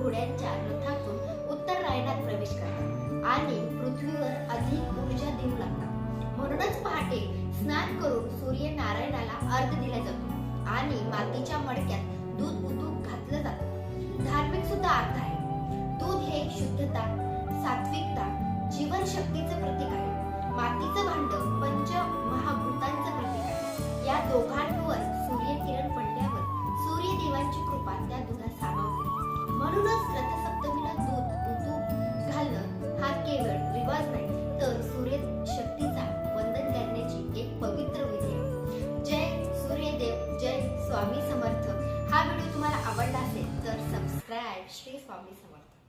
घोड्यांच्या रथातून उत्तरायणात प्रवेश करतात आणि पृथ्वीवर अधिक ऊर्जा देऊ लागतात। म्हणूनच पहाटे स्नान करून सूर्य नारायणाला अर्घ दिला जातो आणि मातीच्या मडक्यात दूध उतू घातलं जातं। धार्मिक सुद्धा अर्थ आहे। दूध हे शुद्धता, सात्विकता, जीवन शक्तीचं प्रतीक आहे। मातीचं भांड पंच महाभूतांचं प्रतीक आहे। या दोघांवर सूर्यकिरण पडल्यावर सूर्यदेवांची कृपा त्या दुधात सामावते। म्हणूनच रथसप्तमीला दूध उतू घालणं हा केवळ रिवाज नाही, तर सूर्य शक्तीचा वंदन करण्याची एक पवित्र विधी आहे। जय सूर्यदेव, जय स्वामी समर्थ। हा व्हिडिओ तुम्हाला आवडला असेल तर सबस्क्राईब। श्री स्वामी समर्थ।